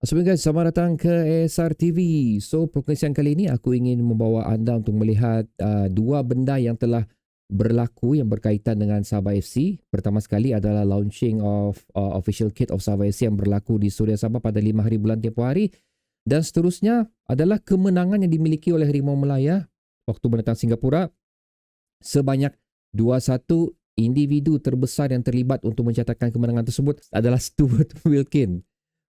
Assalamualaikum guys, selamat datang ke ASR TV. So, perkongsian kali ini aku ingin membawa anda untuk melihat dua benda yang telah berlaku yang berkaitan dengan Sabah FC. Pertama sekali adalah launching of official kit of Sabah FC yang berlaku di Suria Sabah pada 5 hari bulan tempoh hari. Dan seterusnya adalah kemenangan yang dimiliki oleh Harimau Melaya waktu menentang Singapura sebanyak 2-1. Individu terbesar yang terlibat untuk mencatatkan kemenangan tersebut adalah Stuart Wilkin.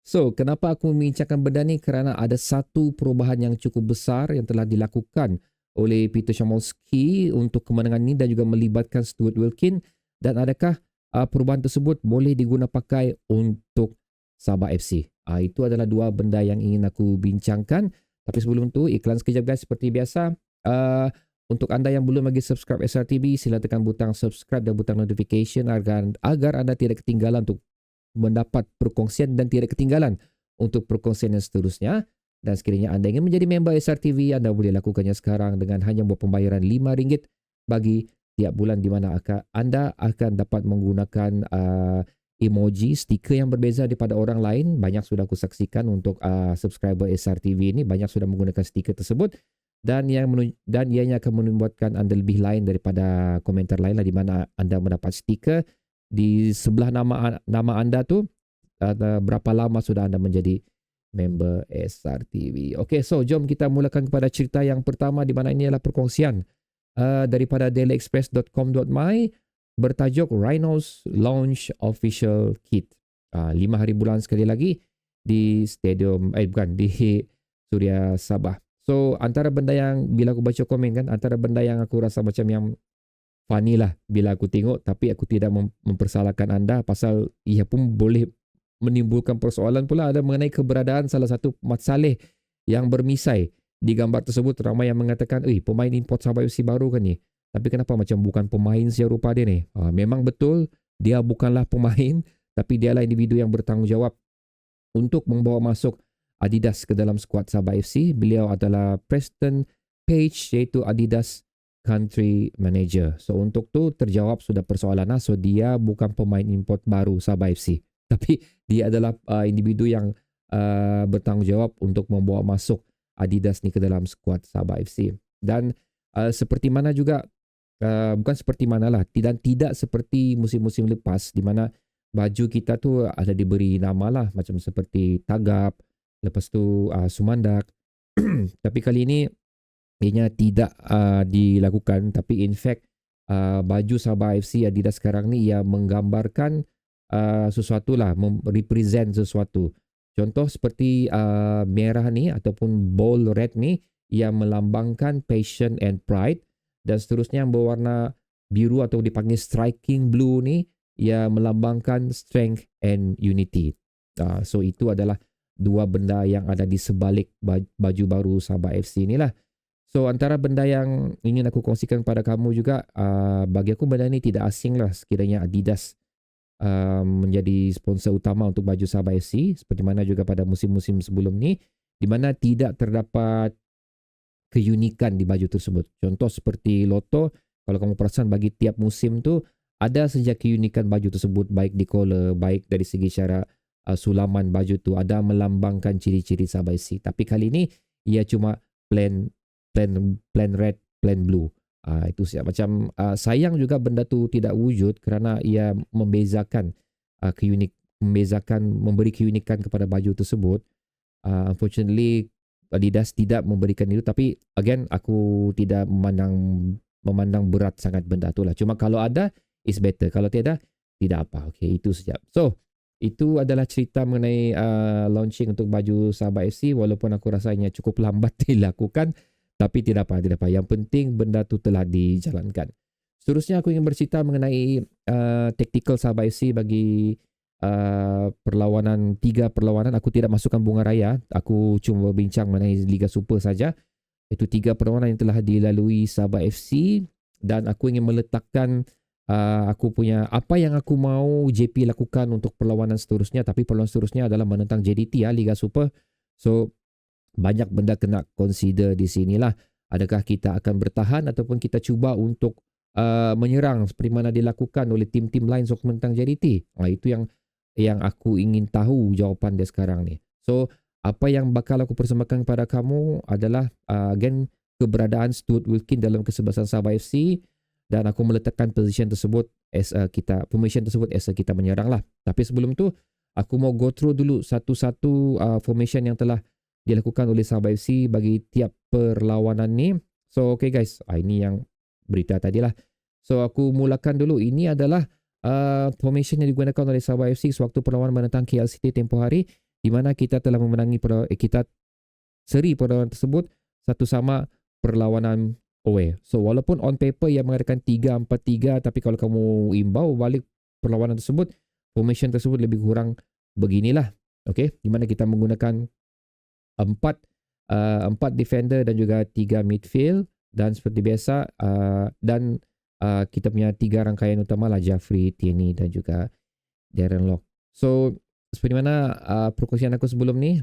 So, kenapa aku membincangkan benda ni? Kerana ada satu perubahan yang cukup besar yang telah dilakukan oleh Peter Shamolski untuk kemenangan ini dan juga melibatkan Stuart Wilkin. Dan adakah perubahan tersebut boleh diguna pakai untuk Sabah FC? Itu adalah dua benda yang ingin aku bincangkan. Tapi sebelum tu, iklan sekejap guys seperti biasa. Untuk anda yang belum lagi subscribe SRTV, sila tekan butang subscribe dan butang notification agar anda tidak ketinggalan untuk mendapat perkongsian dan tidak ketinggalan untuk perkongsian yang seterusnya. Dan sekiranya anda ingin menjadi member SRTV, anda boleh lakukannya sekarang dengan hanya buat pembayaran RM5 bagi tiap bulan, di mana anda akan dapat menggunakan emoji, stiker yang berbeza daripada orang lain. Banyak sudah aku saksikan untuk subscriber SRTV ini, banyak sudah menggunakan stiker tersebut. Dan ianya akan membuatkan anda lebih lain daripada komentar lain lah, di mana anda mendapat stiker di sebelah nama anda tu berapa lama sudah anda menjadi member SRTV. Okay, so jom kita mulakan kepada cerita yang pertama, di mana ini adalah perkongsian daripada dailyexpress.com.my bertajuk Rhinos Launch Official Kit. 5 hari bulan sekali lagi di di Suria Sabah. So antara benda yang bila aku baca komen kan, antara benda yang aku rasa macam yang funny lah bila aku tengok, tapi aku tidak mempersalahkan anda pasal ia pun boleh menimbulkan persoalan pula ada mengenai keberadaan salah satu Mat Saleh yang bermisai di gambar tersebut. Ramai yang mengatakan, pemain import Sabah FC baru kan ni, tapi kenapa macam bukan pemain serupa dia ni? Memang betul dia bukanlah pemain, tapi dialah individu yang bertanggungjawab untuk membawa masuk Adidas ke dalam skuad Sabah FC. Beliau adalah Preston Page, iaitu Adidas Country Manager. So untuk tu terjawab sudah persoalan. So dia bukan pemain import baru Sabah FC, tapi dia adalah individu yang bertanggungjawab untuk membawa masuk Adidas ni ke dalam skuad Sabah FC. Dan seperti mana juga, bukan seperti mana lah, tidak seperti musim-musim lepas di mana baju kita tu ada diberi nama lah, macam seperti Tagap, lepas tu Sumandak. Tapi kali ini ianya tidak dilakukan, tapi in fact baju Sabah FC Adidas sekarang ni ia menggambarkan sesuatu lah, represent sesuatu. Contoh seperti merah ni ataupun bold red ni, ia melambangkan passion and pride. Dan seterusnya yang berwarna biru atau dipanggil striking blue ni, ia melambangkan strength and unity. So itu adalah dua benda yang ada di sebalik baju baru Sabah FC ni lah. So antara benda yang ingin aku kongsikan kepada kamu juga, bagi aku benda ni tidak asing lah sekiranya Adidas menjadi sponsor utama untuk baju Sabah FC, seperti mana juga pada musim-musim sebelum ni, di mana tidak terdapat keunikan di baju tersebut. Contoh seperti Lotto, kalau kamu perasan bagi tiap musim tu ada saja keunikan baju tersebut, baik di collar, baik dari segi cara sulaman baju tu ada melambangkan ciri-ciri Sabah FC. Tapi kali ni ia cuma plain red, plain blue. Itu siap. Macam sayang juga benda tu tidak wujud kerana ia membezakan memberi keunikan kepada baju tersebut. Unfortunately Adidas tidak memberikan itu, tapi again aku tidak memandang berat sangat benda tu lah. Cuma kalau ada is better, kalau tidak apa. Okay, itu siap. So itu adalah cerita mengenai launching untuk baju Sabah FC, walaupun aku rasanya cukup lambat dilakukan. Tapi tidak apa. Yang penting benda tu telah dijalankan. Seterusnya aku ingin bercerita mengenai tactical Sabah FC bagi tiga perlawanan. Aku tidak masukkan bunga raya. Aku cuma berbincang mengenai Liga Super saja. Itu 3 perlawanan yang telah dilalui Sabah FC. Dan aku ingin meletakkan aku punya apa yang aku mau JP lakukan untuk perlawanan seterusnya. Tapi perlawanan seterusnya adalah menentang JDT Liga Super. So banyak benda kena consider di sinilah. Adakah kita akan bertahan ataupun kita cuba untuk menyerang seperti mana dilakukan oleh tim-tim lain untuk menentang JDT? Itu yang aku ingin tahu jawapan dia sekarang ni. So apa yang bakal aku persembahkan kepada kamu adalah again keberadaan Stuart Wilkin dalam kesebelasan Sabah FC, dan aku meletakkan position tersebut formation tersebut as kita menyerang lah. Tapi sebelum tu aku mau go through dulu satu-satu formation yang telah dilakukan oleh Sabah FC bagi tiap perlawanan ni. So okay guys, ini yang berita tadi lah. So aku mulakan dulu. Ini adalah formation yang digunakan oleh Sabah FC sewaktu perlawanan menentang KLCT tempoh hari, di mana kita telah memenangi kita seri perlawanan tersebut satu sama perlawanan away. So walaupun on paper yang mengadakan 3-4-3, tapi kalau kamu imbau balik perlawanan tersebut, formation tersebut lebih kurang beginilah. Okay, di mana kita menggunakan empat defender dan juga 3 midfield, dan seperti biasa dan kita punya 3 rangkaian utama lah, Jaffrey, Tierney dan juga Darren Lock. So seperti mana perkongsian aku sebelum ni,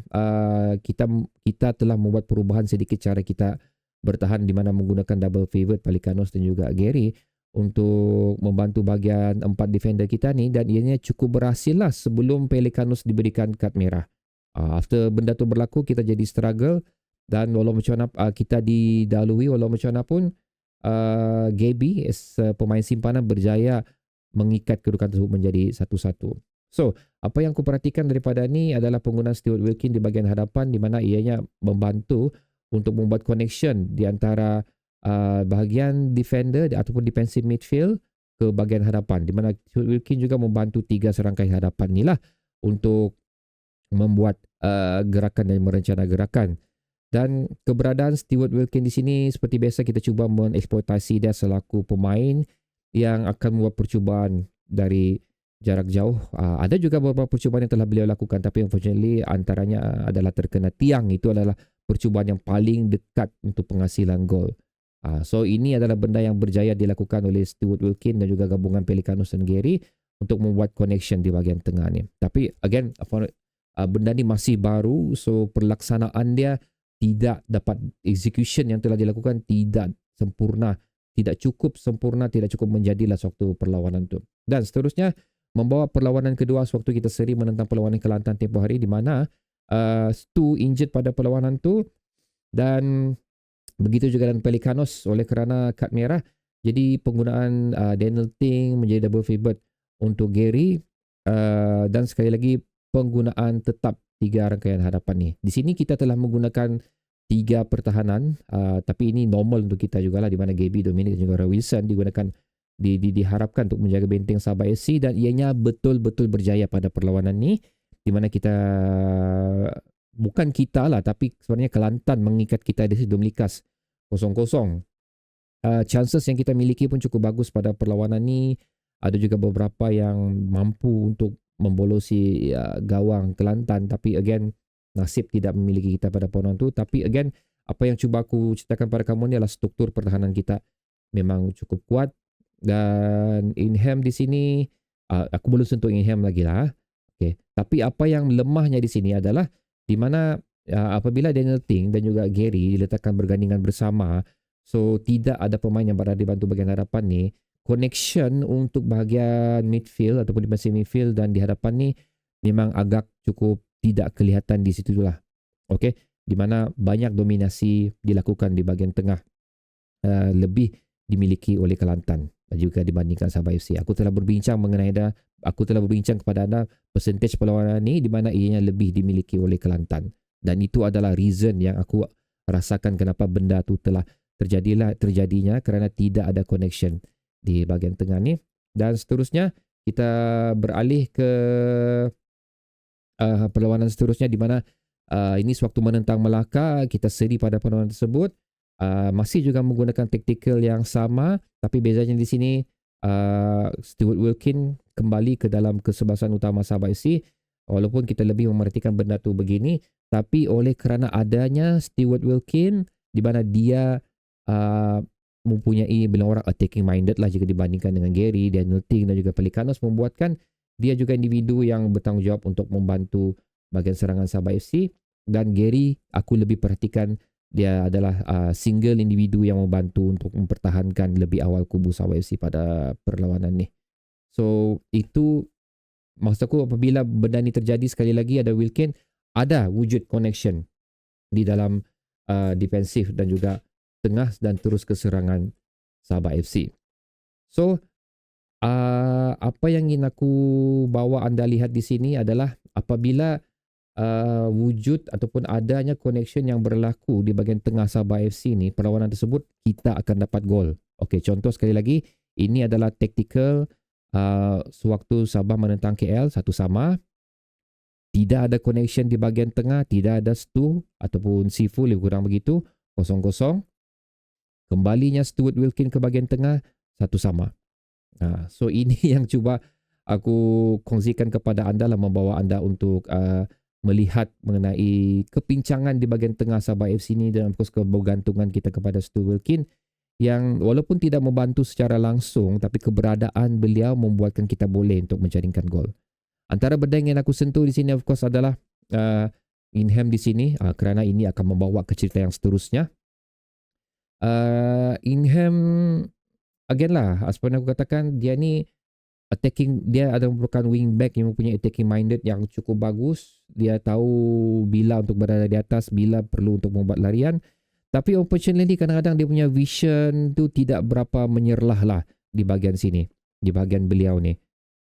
kita telah membuat perubahan sedikit cara kita bertahan, di mana menggunakan double pivot Pelicanos dan juga Gary untuk membantu bahagian 4 defender kita ni, dan ianya cukup berhasil lah sebelum Pelicanos diberikan kad merah. After benda tu berlaku, kita jadi struggle, dan walau macam mana kita didahului, walau macam mana pun Gaby as pemain simpanan berjaya mengikat kedudukan tersebut menjadi 1-1. So apa yang aku perhatikan daripada ni adalah penggunaan Stuart Wilkin di bahagian hadapan, di mana ianya membantu untuk membuat connection di antara bahagian defender ataupun defensive midfield ke bahagian hadapan, di mana Stuart Wilkin juga membantu 3 serangkai hadapan ni lah untuk membuat gerakan dan merencana gerakan. Dan keberadaan Stuart Wilkin di sini seperti biasa kita cuba mengeksploitasi dia selaku pemain yang akan membuat percubaan dari jarak jauh. Ada juga beberapa percubaan yang telah beliau lakukan, tapi unfortunately antaranya adalah terkena tiang. Itu adalah percubaan yang paling dekat untuk penghasilan gol. So ini adalah benda yang berjaya dilakukan oleh Stuart Wilkin dan juga gabungan Pelicanos dan Gary untuk membuat connection di bahagian tengah ni. Tapi again, benda ni masih baru, so pelaksanaan dia tidak dapat, execution yang telah dilakukan tidak sempurna, tidak cukup sempurna, tidak cukup menjadilah sewaktu perlawanan tu. Dan seterusnya membawa perlawanan kedua sewaktu kita seri menentang perlawanan Kelantan tempoh hari, di mana Stu injured pada perlawanan tu, dan begitu juga dengan Pelicanos oleh kerana kad merah. Jadi penggunaan Daniel Ting menjadi double pivot untuk Gary, dan sekali lagi penggunaan tetap 3 rangkaian hadapan ni. Di sini kita telah menggunakan 3 pertahanan, tapi ini normal untuk kita jugalah, di mana Gaby, Dominic dan juga Roy Wilson digunakan diharapkan untuk menjaga benteng Sabah FC, dan ianya betul-betul berjaya pada perlawanan ni, di mana bukan kita lah, tapi sebenarnya Kelantan mengikat kita di situ melikas 0-0. Chances yang kita miliki pun cukup bagus pada perlawanan ni. Ada juga beberapa yang mampu untuk membolosi gawang Kelantan, tapi again nasib tidak memiliki kita pada perlawanan tu. Tapi again, apa yang cuba aku ceritakan pada kamu ni adalah struktur pertahanan kita memang cukup kuat. Dan Inham di sini, aku belum sentuh Inham lagi lah. Okay. Tapi apa yang lemahnya di sini adalah di mana apabila Daniel Ting dan juga Gary diletakkan bergandingan bersama, so tidak ada pemain yang berada di bantu bahagian hadapan ni, connection untuk bahagian midfield ataupun defensive midfield dan di hadapan ni memang agak cukup tidak kelihatan di situ lah. Okay, di mana banyak dominasi dilakukan di bahagian tengah, lebih dimiliki oleh Kelantan juga dibandingkan Sabah FC. Aku telah berbincang kepada anda percentage perlawanan ni di mana ianya lebih dimiliki oleh Kelantan, dan itu adalah reason yang aku rasakan kenapa benda tu telah terjadinya kerana tidak ada connection di bahagian tengah ni. Dan seterusnya kita beralih ke perlawanan seterusnya, di mana ini sewaktu menentang Melaka, kita seri pada perlawanan tersebut. Masih juga menggunakan taktikal yang sama, tapi bezanya di sini Stuart Wilkin kembali ke dalam kesebelasan utama Sabah FC. Walaupun kita lebih memerhatikan benda tu begini, tapi oleh kerana adanya Stuart Wilkin, di mana dia mempunyai bila orang attacking minded lah jika dibandingkan dengan Gary, Daniel Ting dan juga Pelicanos, membuatkan dia juga individu yang bertanggungjawab untuk membantu bahagian serangan Sabah FC. Dan Gary, aku lebih perhatikan dia adalah single individu yang membantu untuk mempertahankan lebih awal kubu Sabah FC pada perlawanan ni. So itu maksud aku, apabila benda ni terjadi sekali lagi ada Wilkin, ada wujud connection di dalam defensif dan juga tengah dan terus ke serangan Sabah FC. So, apa yang ingin aku bawa anda lihat di sini adalah apabila wujud ataupun adanya connection yang berlaku di bahagian tengah Sabah FC ni, perlawanan tersebut kita akan dapat gol. Okey, contoh sekali lagi, ini adalah tactical sewaktu Sabah menentang KL 1-1. Tidak ada connection di bahagian tengah, tidak ada Stu ataupun Sifu, lebih kurang begitu, 0-0. Kembalinya Stuart Wilkin ke bahagian tengah, 1-1. So ini yang cuba aku kongsikan kepada anda lah, membawa anda untuk melihat mengenai kepincangan di bahagian tengah Sabah FC ini dan of course kebergantungan kita kepada Stu Wilkin yang walaupun tidak membantu secara langsung, tapi keberadaan beliau membuatkan kita boleh untuk menjaringkan gol. Antara benda yang aku sentuh di sini of course adalah Inham di sini kerana ini akan membawa ke cerita yang seterusnya. Inham again lah, seperti aku katakan, dia ni attacking, dia ada merupakan wing back yang mempunyai attacking minded yang cukup bagus. Dia tahu bila untuk berada di atas, bila perlu untuk membuat larian. Tapi unfortunately kadang-kadang dia punya vision tu tidak berapa menyerlah lah di bahagian sini, di bahagian beliau ni.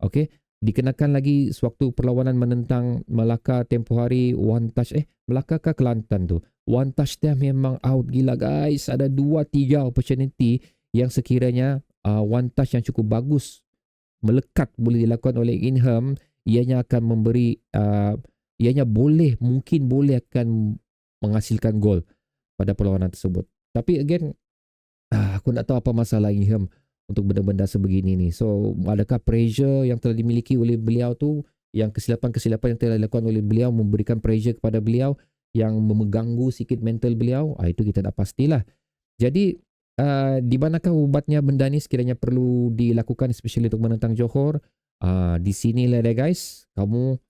Okay, dikenakan lagi sewaktu perlawanan menentang Melaka tempoh hari, one touch, Melaka ke Kelantan tu, one touch dia memang out gila guys. Ada 2-3 opportunity yang sekiranya one touch yang cukup bagus melekat boleh dilakukan oleh Inham, ianya akan memberi ianya mungkin boleh akan menghasilkan gol pada perlawanan tersebut. Tapi again, aku nak tahu apa masalah Inham untuk benda-benda sebegini ni. So, adakah pressure yang telah dimiliki oleh beliau tu, yang kesilapan-kesilapan yang telah dilakukan oleh beliau memberikan pressure kepada beliau yang mengganggu sikit mental beliau? Itu kita tak pastilah. Jadi, di manakah ubatnya benda ni sekiranya perlu dilakukan, especially untuk menentang Johor? Di sinilah dia guys, kamu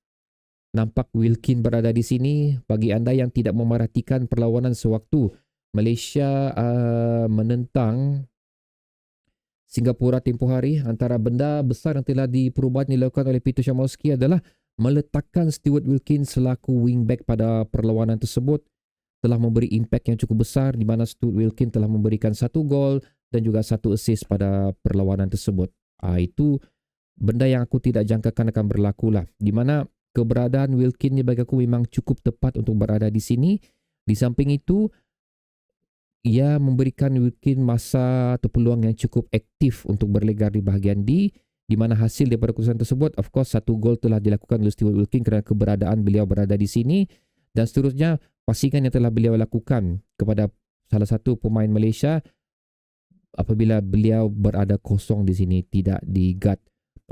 nampak Wilkin berada di sini. Bagi anda yang tidak memerhatikan perlawanan sewaktu Malaysia menentang Singapura tempoh hari, antara benda besar yang telah perubahan dilakukan oleh Peter Shamolski adalah meletakkan Stuart Wilkin selaku wingback pada perlawanan tersebut. Telah memberi impact yang cukup besar di mana Stuart Wilkin telah memberikan 1 gol dan juga 1 assist pada perlawanan tersebut. Itu benda yang aku tidak jangkakan akan berlaku lah. Di mana keberadaan Wilkin ni bagi aku memang cukup tepat untuk berada di sini. Di samping itu, ia memberikan Wilkin masa atau peluang yang cukup aktif untuk berlegar di bahagian D, di mana hasil daripada keputusan tersebut, of course 1 gol telah dilakukan oleh Stuart Wilkin kerana keberadaan beliau berada di sini, dan seterusnya pasingan yang telah beliau lakukan kepada salah satu pemain Malaysia apabila beliau berada kosong di sini, tidak di-guard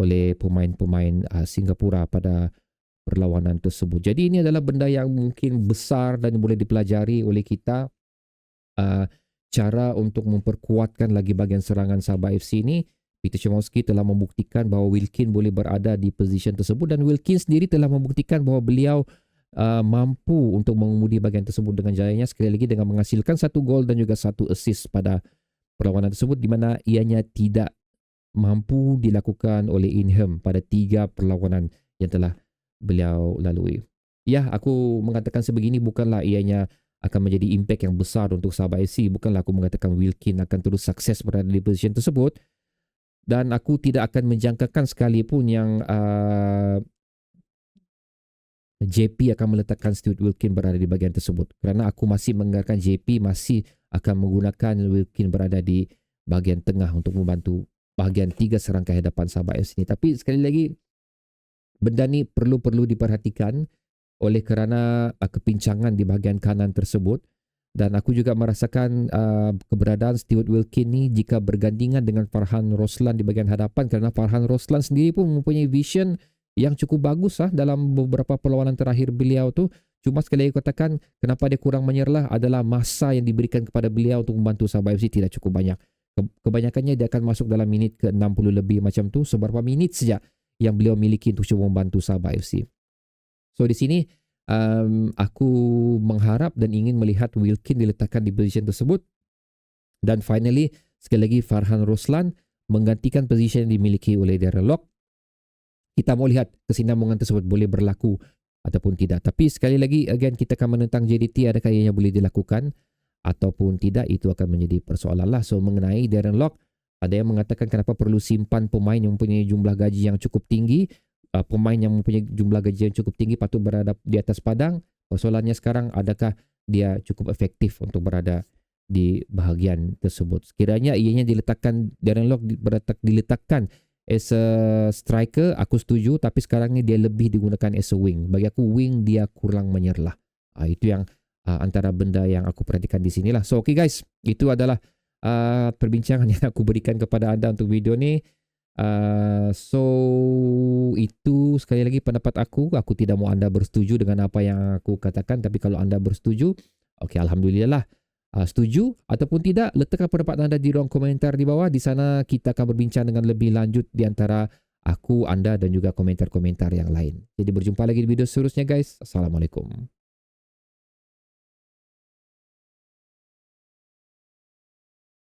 oleh pemain-pemain Singapura pada perlawanan tersebut. Jadi ini adalah benda yang mungkin besar dan boleh dipelajari oleh kita. Cara untuk memperkuatkan lagi bahagian serangan Sabah FC ini. Peter Shamolski telah membuktikan bahawa Wilkin boleh berada di position tersebut dan Wilkin sendiri telah membuktikan bahawa beliau mampu untuk mengemudi bahagian tersebut dengan jayanya, sekali lagi dengan menghasilkan 1 gol dan juga 1 assist pada perlawanan tersebut, di mana ianya tidak mampu dilakukan oleh Inham pada 3 perlawanan yang telah beliau lalui. Ya, aku mengatakan sebegini bukanlah ianya akan menjadi impact yang besar untuk Sabah FC. Bukanlah aku mengatakan Wilkin akan terus sukses berada di position tersebut. Dan aku tidak akan menjangkakan sekalipun yang JP akan meletakkan Stuart Wilkin berada di bahagian tersebut. Kerana aku masih menganggarkan JP masih akan menggunakan Wilkin berada di bahagian tengah untuk membantu bahagian 3 serangkai hadapan Sabah FC ini. Tapi sekali lagi, benda ni perlu diperhatikan oleh kerana kepincangan di bahagian kanan tersebut, dan aku juga merasakan keberadaan Stuart Wilkin ni jika bergandingan dengan Farhan Roslan di bahagian hadapan, kerana Farhan Roslan sendiri pun mempunyai vision yang cukup bagus dalam beberapa perlawanan terakhir beliau tu. Cuma sekali lagi katakan, kenapa dia kurang menyerlah adalah masa yang diberikan kepada beliau untuk membantu Sabah FC tidak cukup banyak. Kebanyakannya dia akan masuk dalam minit ke 60 lebih macam tu, seberapa minit saja yang beliau miliki untuk cuba membantu Sabah FC. So di sini aku mengharap dan ingin melihat Wilkin diletakkan di position tersebut. Dan finally, sekali lagi Farhan Roslan menggantikan position yang dimiliki oleh Darren Lock. Kita mau lihat kesinambungan tersebut boleh berlaku ataupun tidak. Tapi sekali lagi, again, kita akan menentang JDT adakah ianya boleh dilakukan ataupun tidak, itu akan menjadi persoalan lah. So mengenai Darren Lock, ada yang mengatakan kenapa perlu simpan pemain yang mempunyai jumlah gaji yang cukup tinggi. Pemain yang mempunyai jumlah gaji yang cukup tinggi patut berada di atas padang. Persoalannya sekarang, adakah dia cukup efektif untuk berada di bahagian tersebut. Sekiranya ianya diletakkan, Darren Lock diletakkan as a striker, aku setuju, tapi sekarang ni dia lebih digunakan as a wing. Bagi aku, wing dia kurang menyerlah. Itu yang antara benda yang aku perhatikan di sinilah. So okay guys, itu adalah perbincangan yang aku berikan kepada anda untuk video ni. So itu sekali lagi pendapat aku. Aku tidak mahu anda bersetuju dengan apa yang aku katakan, tapi kalau anda bersetuju, okay, alhamdulillah lah. Setuju ataupun tidak, letakkan pendapat anda di ruang komentar di bawah. Di sana kita akan berbincang dengan lebih lanjut di antara aku, anda dan juga komentar-komentar yang lain. Jadi berjumpa lagi di video seterusnya guys. Assalamualaikum.